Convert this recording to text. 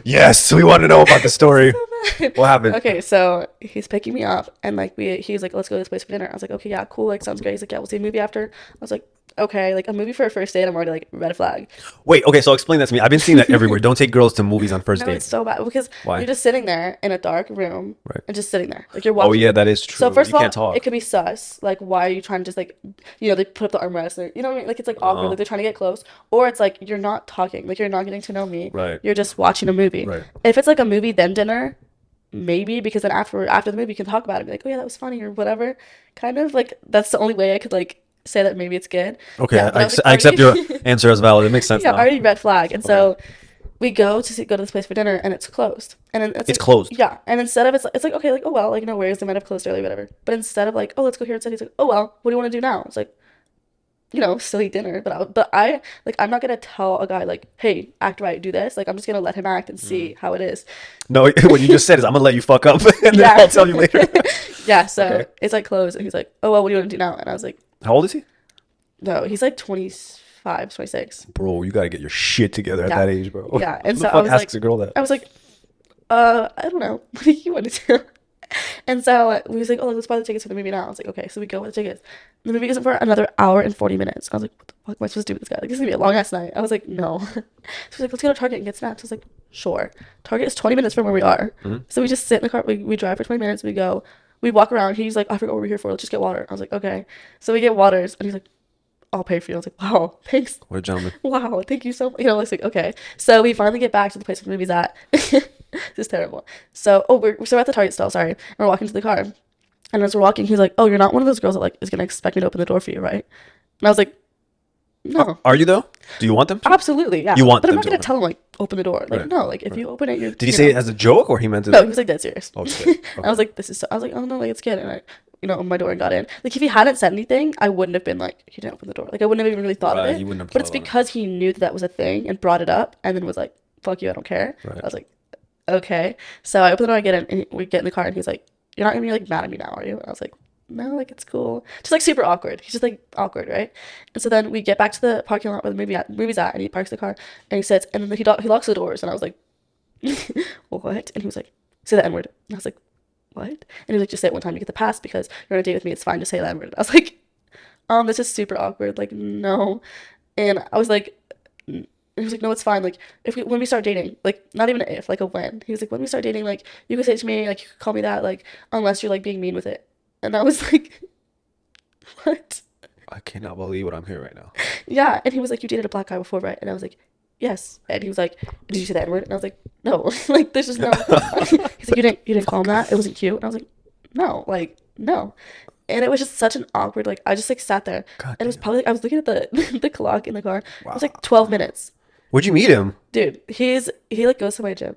Yes, we want to know about the story. What happened? Okay, so he's picking me up, and like he's like, let's go to this place for dinner. I was like, okay, yeah, cool, like sounds great. He's like, yeah, we'll see a movie after. I was like, okay, like a movie for a first date. I'm already like red flag. Wait, okay, so explain that to me. I've been seeing that everywhere. Don't take girls to movies on first No, it's dates. so bad because Why? you're just sitting there in a dark room Right. and just sitting there, like you're Oh watching. yeah, that is So true. first You of all, can't talk. it could be sus. Like, why are you trying to just like, they put up the armrest, or, you know what I mean? Like, it's like awkward. Like, they're trying to get close, or it's like you're not talking. Like, you're not getting to know me. Right. You're just watching a movie. Right. If it's like a movie then dinner, maybe, because then after the movie you can talk about it, and be like, oh yeah, that was funny or whatever. Kind of like that's the only way I could like say that maybe it's good. Okay, Yeah, but was, like, I accept your already- answer as valid. It makes sense yeah, now. already red flag. And so we go to this place for dinner, and it's closed. And then It's like, closed. Yeah. And instead of it's like, okay, like, oh well, like, no worries, they might have closed early, whatever. But instead of like, oh, let's go here instead, he's like, oh well, what do you want to do now? It's like, still eat dinner. But I like, I'm not gonna tell a guy like, hey, act right, do this. Like, I'm just gonna let him act and see how it is. No, what you just said is I'm gonna let you fuck up, and then Yeah. I'll tell you later. Yeah, so Okay. it's like closed, and he's like, oh well, what do you want to do now? And I was like, How old is he? no, he's like 25, 26. Bro, you gotta get your shit together at Yeah. that age, bro. Yeah, and Who so the I fuck was asks like, a girl that? I was like, I don't know. What do you want to do? And so we was like, oh, let's buy the tickets for the movie now. I was like, okay, so we go with the tickets. The movie isn't for another hour and 40 minutes. I was like, what the fuck am I supposed to do with this guy? Like, this is gonna be a long ass night. I was like, no. So she's like, let's go to Target and get snacks. I was like, sure. Target is 20 minutes from where we are. So we just sit in the car. We drive for 20 minutes. We go. We walk around. He's like, I forgot what we're here for. Let's just get water. I was like, okay. So we get waters, and he's like, I'll pay for you. I was like, wow, thanks. What a gentleman. Wow, thank you so much. It's like, okay. So we finally get back to the place where the movie's at. This is terrible. So, we're at the Target still, sorry. And we're walking to the car. And as we're walking, he's like, oh, you're not one of those girls that, like, is going to expect me to open the door for you, right? And I was like, no. Are you though? Do you want them to? Absolutely, yeah. You want But I'm them not to going open. to tell him, like, open the door. Like, Right. no, like, if you open it, you're... Did he say it as a joke or he meant it? No, he was, like, dead serious. Oh, shit. I was like, I was like, oh, no, like, it's good. And I, opened my door and got in. Like, if he hadn't said anything, I wouldn't have been like, he didn't open the door. Like, I wouldn't have even really thought Right, of it. you wouldn't have But it's thought about it. because he knew that was a thing and brought it up and then was like, fuck you, I don't care. Right. I was like, okay. So I open the door, I get in, and we get in the car, and he's like, you're not gonna be like mad at me now, are you? And I was like, no, like, it's cool. Just like super awkward. He's just like awkward, right? And so then we get back to the parking lot where the movie's at, and he parks the car and he sits, and then he locks the doors, and I was like, what? And he was like, say the N-word. And I was like, what? And he was like, just say it one time, you get the pass because you're on a date with me, it's fine, just say the N-word. I was like, this is super awkward, like, no. And I was like, he was like, no, it's fine. Like, when we start dating, like, not even if, like, a when. He was like, when we start dating, like, you can say it to me, like, you can call me that, like, unless you're, like, being mean with it. And I was like, what? I cannot believe what I'm hearing right now. Yeah. And he was like, you dated a black guy before, right? And I was like, yes. And he was like, did you say the N-word? And I was like, no. Like, there's just no. He's like, you didn't call him that? It wasn't cute? And I was like, no. Like, no. And it was just such an awkward, like, I just, like, sat there. God And it was damn. probably, like, I was looking at the the clock in the car. It was, Wow. like, 12 minutes. Where'd you meet him? Dude, he like goes to my gym.